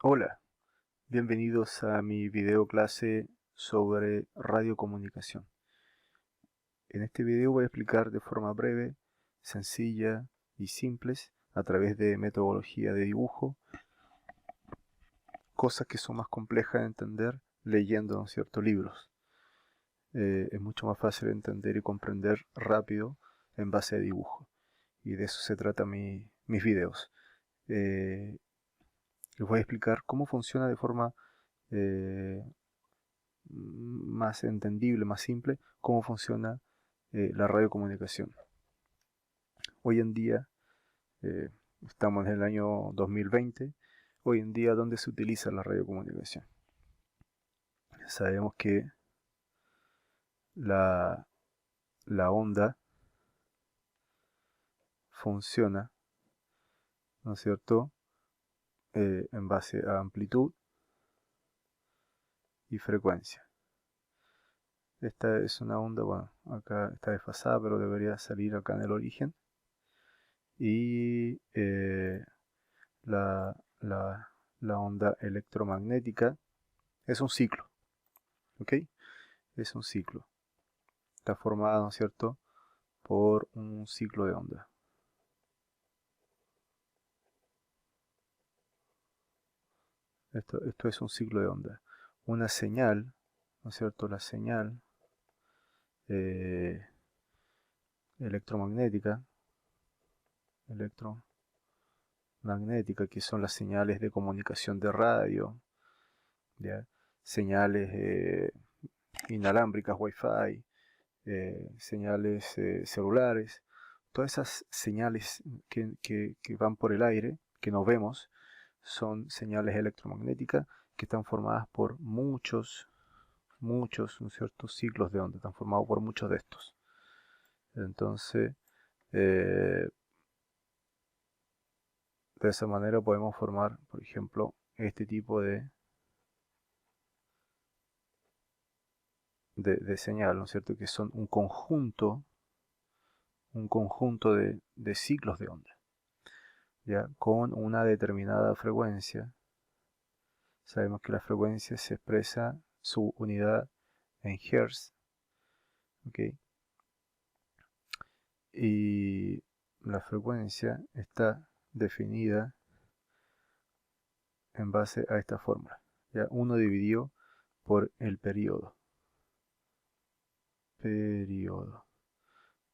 Hola, bienvenidos a mi video clase sobre radiocomunicación. En este video voy a explicar de forma breve, sencilla y simples, a través de metodología de dibujo, cosas que son más complejas de entender leyendo, ¿no es cierto?, libros. Es mucho más fácil entender y comprender rápido en base a dibujo. Y de eso se trata mis videos. Les voy a explicar cómo funciona de forma más entendible, más simple, cómo funciona la radiocomunicación. Hoy en día, eh, estamos en el año 2020, hoy en día, ¿dónde se utiliza la radiocomunicación? Sabemos que la, la onda funciona, ¿no es cierto?, en base a amplitud y frecuencia. Esta es una onda, bueno, acá está desfasada, pero debería salir acá en el origen. Y la onda electromagnética es un ciclo, ¿ok? Es un ciclo. Está formada, ¿no es cierto?, por un ciclo de onda. Esto es un ciclo de onda. Una señal, ¿no es cierto?, la señal eh, electromagnética, que son las señales de comunicación de radio, ¿ya? Señales inalámbricas, Wi-Fi, señales celulares, todas esas señales que van por el aire, que no vemos, son señales electromagnéticas que están formadas por muchos, ¿no es cierto?, ciclos de onda, están formados por muchos de estos. Entonces, de esa manera podemos formar, por ejemplo, este tipo de señal, ¿no es cierto?, que son un conjunto de ciclos de onda, ¿ya?, con una determinada frecuencia. Sabemos que la frecuencia se expresa su unidad en Hertz, ¿ok? Y la frecuencia está definida en base a esta fórmula, ¿ya? 1 dividido por el periodo,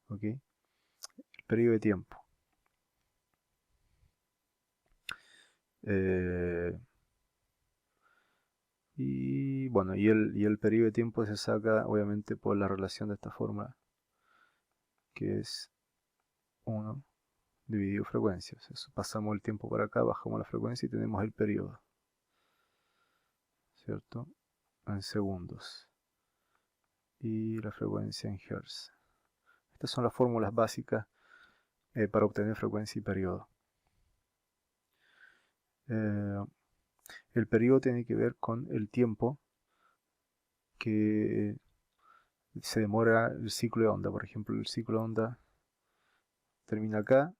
¿ok? El periodo de tiempo. Y bueno, y el periodo de tiempo se saca obviamente por la relación de esta fórmula, que es 1 dividido frecuencia. O sea, pasamos el tiempo por acá, bajamos la frecuencia y tenemos el periodo, ¿cierto?, en segundos. Y la frecuencia en Hertz. Estas son las fórmulas básicas para obtener frecuencia y periodo. El periodo tiene que ver con el tiempo que se demora el ciclo de onda. Por ejemplo, el ciclo de onda termina acá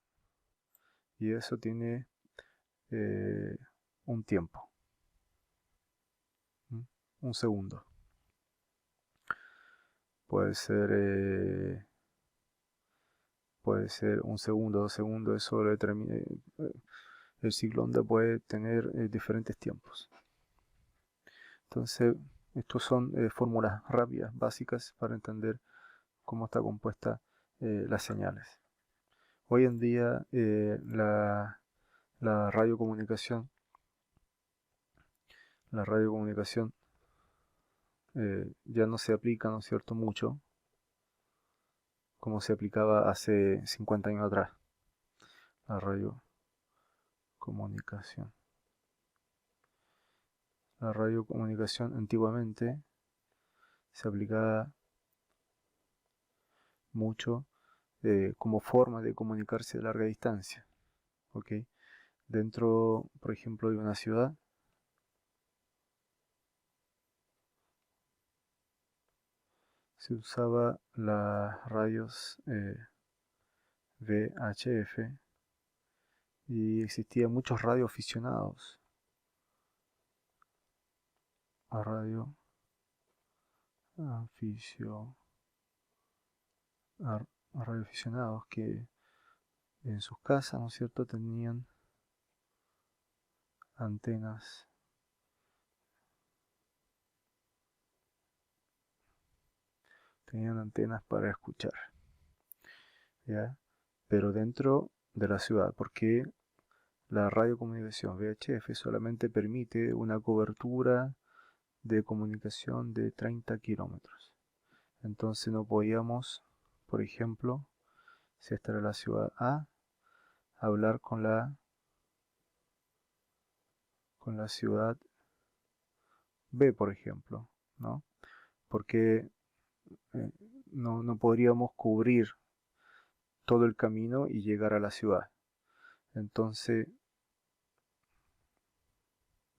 y eso tiene un tiempo, un segundo. Puede ser un segundo, 2 segundos, eso lo determina. El ciclo de onda puede tener diferentes tiempos. Entonces, estos son fórmulas rápidas, básicas, para entender cómo está compuesta las señales. Hoy en día la radiocomunicación ya no se aplica, ¿no es cierto?, mucho como se aplicaba hace 50 años atrás. La radiocomunicación. La radiocomunicación antiguamente se aplicaba mucho como forma de comunicarse a larga distancia, ¿ok? Dentro, por ejemplo, de una ciudad, se usaba las radios VHF y existían muchos radioaficionados, radio radioaficionados que en sus casas, ¿no es cierto?, tenían antenas para escuchar, ¿ya? Pero dentro de la ciudad, porque la radiocomunicación VHF solamente permite una cobertura de comunicación de 30 kilómetros. Entonces no podíamos, por ejemplo, si esta era la ciudad A, hablar con la ciudad B, por ejemplo, ¿no? Porque no podríamos cubrir todo el camino y llegar a la ciudad. Entonces,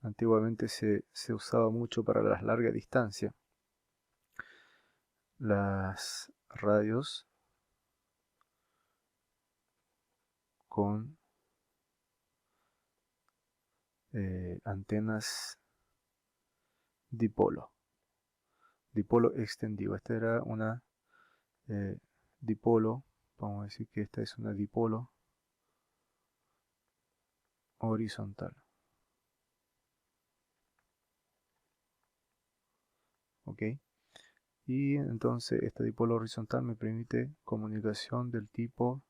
antiguamente se usaba mucho para las largas distancias las radios con antenas dipolo extendido. Esta era una dipolo, vamos a decir que esta es una dipolo horizontal. ¿Ok? Y entonces esta dipolo horizontal me permite comunicación del tipo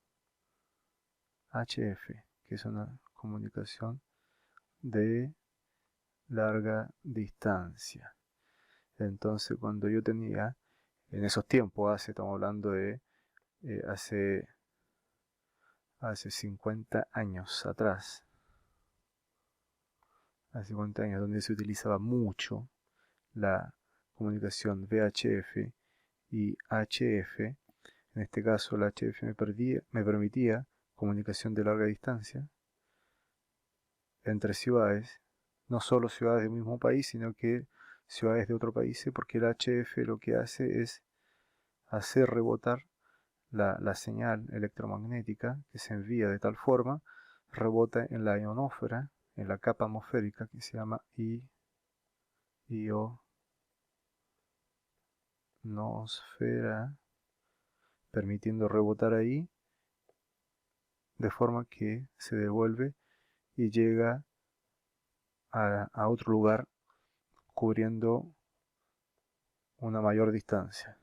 HF, que es una comunicación de larga distancia. Entonces cuando yo tenía, en esos tiempos, estamos hablando de hace 50 años atrás, hace 50 años, donde se utilizaba mucho la comunicación VHF y HF. En este caso la HF me permitía comunicación de larga distancia entre ciudades, no solo ciudades del mismo país, sino que ciudades de otro país, porque el HF lo que hace es hacer rebotar la señal electromagnética que se envía de tal forma, rebota en la ionosfera, en la capa atmosférica que se llama ionosfera, permitiendo rebotar ahí de forma que se devuelve y llega a otro lugar cubriendo una mayor distancia.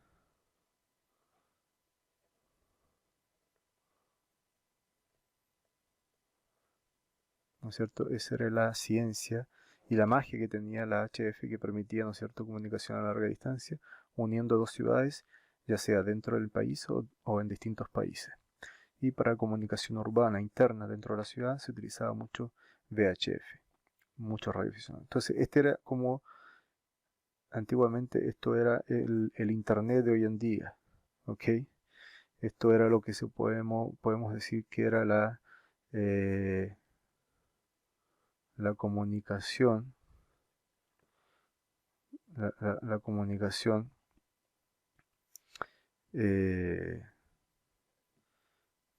¿No es cierto? Esa era la ciencia y la magia que tenía la HF, que permitía, ¿no es cierto?, comunicación a larga distancia, uniendo dos ciudades, ya sea dentro del país o en distintos países. Y para comunicación urbana interna dentro de la ciudad se utilizaba mucho VHF, mucho radioaficionado. Entonces, este era como, antiguamente, esto era el Internet de hoy en día, ¿ok? Esto era lo que podemos decir que era la comunicación, la comunicación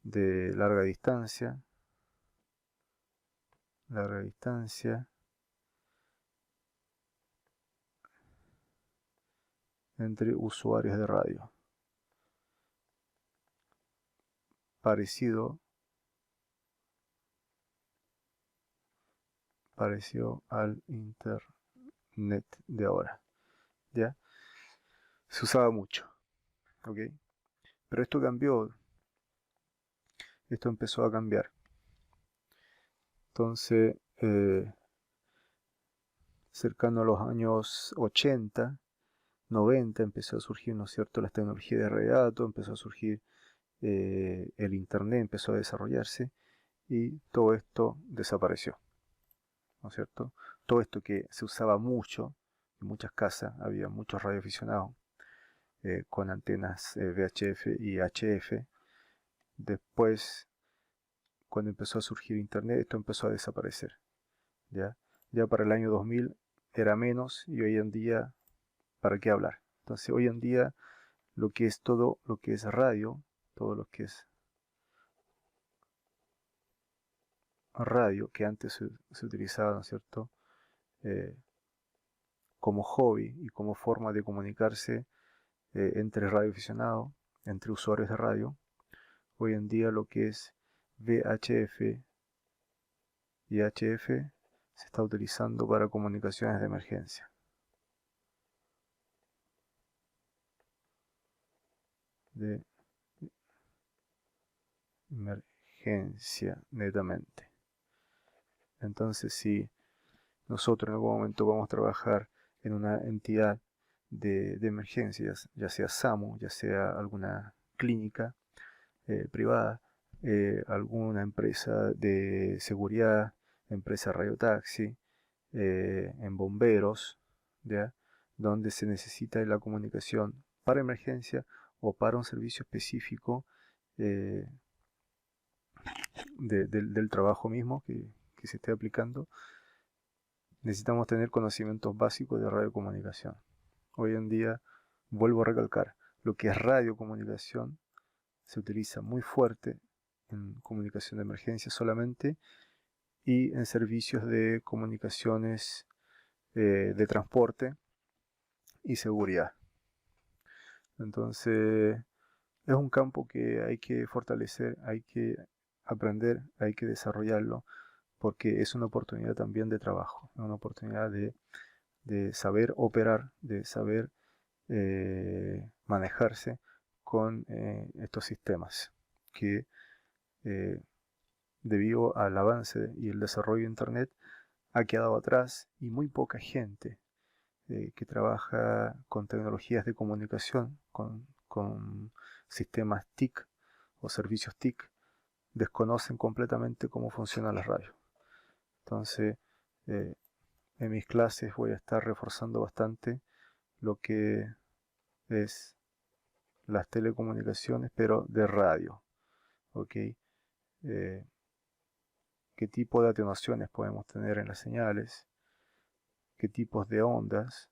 de larga distancia entre usuarios de radio, parecido al internet de ahora, ¿ya? Se usaba mucho, ¿ok? Pero esto cambió, esto empezó a cambiar. Entonces, cercano a los años 80, 90, empezó a surgir, ¿no es cierto?, las tecnologías de red de datos, empezó a surgir el internet, empezó a desarrollarse y todo esto desapareció, ¿no es cierto? Todo esto que se usaba mucho, en muchas casas había muchos radioaficionados con antenas VHF y HF. Después, cuando empezó a surgir internet, esto empezó a desaparecer, ¿ya? Ya para el año 2000 era menos y hoy en día, ¿para qué hablar? Entonces hoy en día lo que es todo lo que es radio, todo lo que es radio, que antes se utilizaba, ¿no es cierto?, como hobby y como forma de comunicarse entre radioaficionados, entre usuarios de radio. Hoy en día lo que es VHF y HF se está utilizando para comunicaciones de emergencia. De emergencia netamente. Entonces, si nosotros en algún momento vamos a trabajar en una entidad de emergencias, ya sea SAMU, ya sea alguna clínica privada, alguna empresa de seguridad, empresa radiotaxi, en bomberos, ¿ya? Donde se necesita la comunicación para emergencia o para un servicio específico eh, del trabajo mismo que se esté aplicando, necesitamos tener conocimientos básicos de radiocomunicación. Hoy en día, vuelvo a recalcar, lo que es radiocomunicación se utiliza muy fuerte en comunicación de emergencia solamente y en servicios de comunicaciones de transporte y seguridad. Entonces, es un campo que hay que fortalecer, hay que aprender, hay que desarrollarlo, porque es una oportunidad también de trabajo, es una oportunidad de saber operar, de saber manejarse con estos sistemas que debido al avance y el desarrollo de Internet ha quedado atrás y muy poca gente que trabaja con tecnologías de comunicación, con sistemas TIC o servicios TIC, desconocen completamente cómo funcionan las radios. Entonces, eh, en mis clases voy a estar reforzando bastante lo que es las telecomunicaciones, pero de radio. ¿Ok? ¿Qué tipo de atenuaciones podemos tener en las señales? ¿Qué tipos de ondas?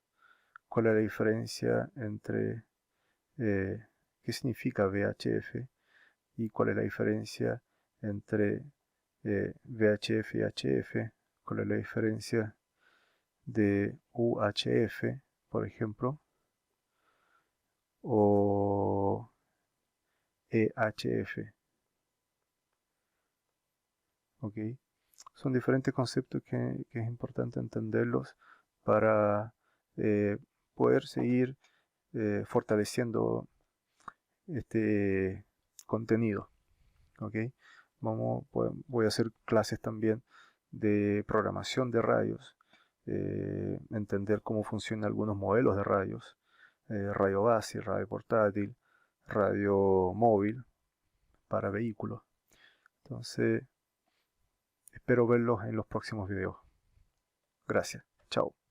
¿Cuál es la diferencia entre qué significa VHF y cuál es la diferencia entre VHF y HF? ¿Cuál es la diferencia de UHF, por ejemplo, o EHF? ¿Ok? Son diferentes conceptos que es importante entenderlos para eh, poder seguir fortaleciendo este contenido. ¿Ok? Voy a hacer clases también de programación de radios, entender cómo funcionan algunos modelos de radios, radio base, radio portátil, radio móvil para vehículos. Entonces, espero verlos en los próximos videos. Gracias. Chao.